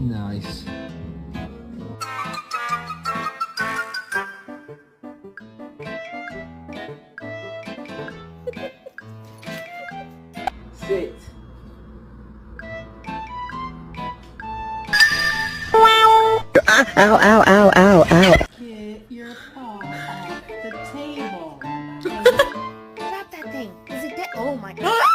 Nice. Sit. Ow, ow, ow, ow, ow. Get your paw off the table. Drop that thing. Is it dead? Oh my god.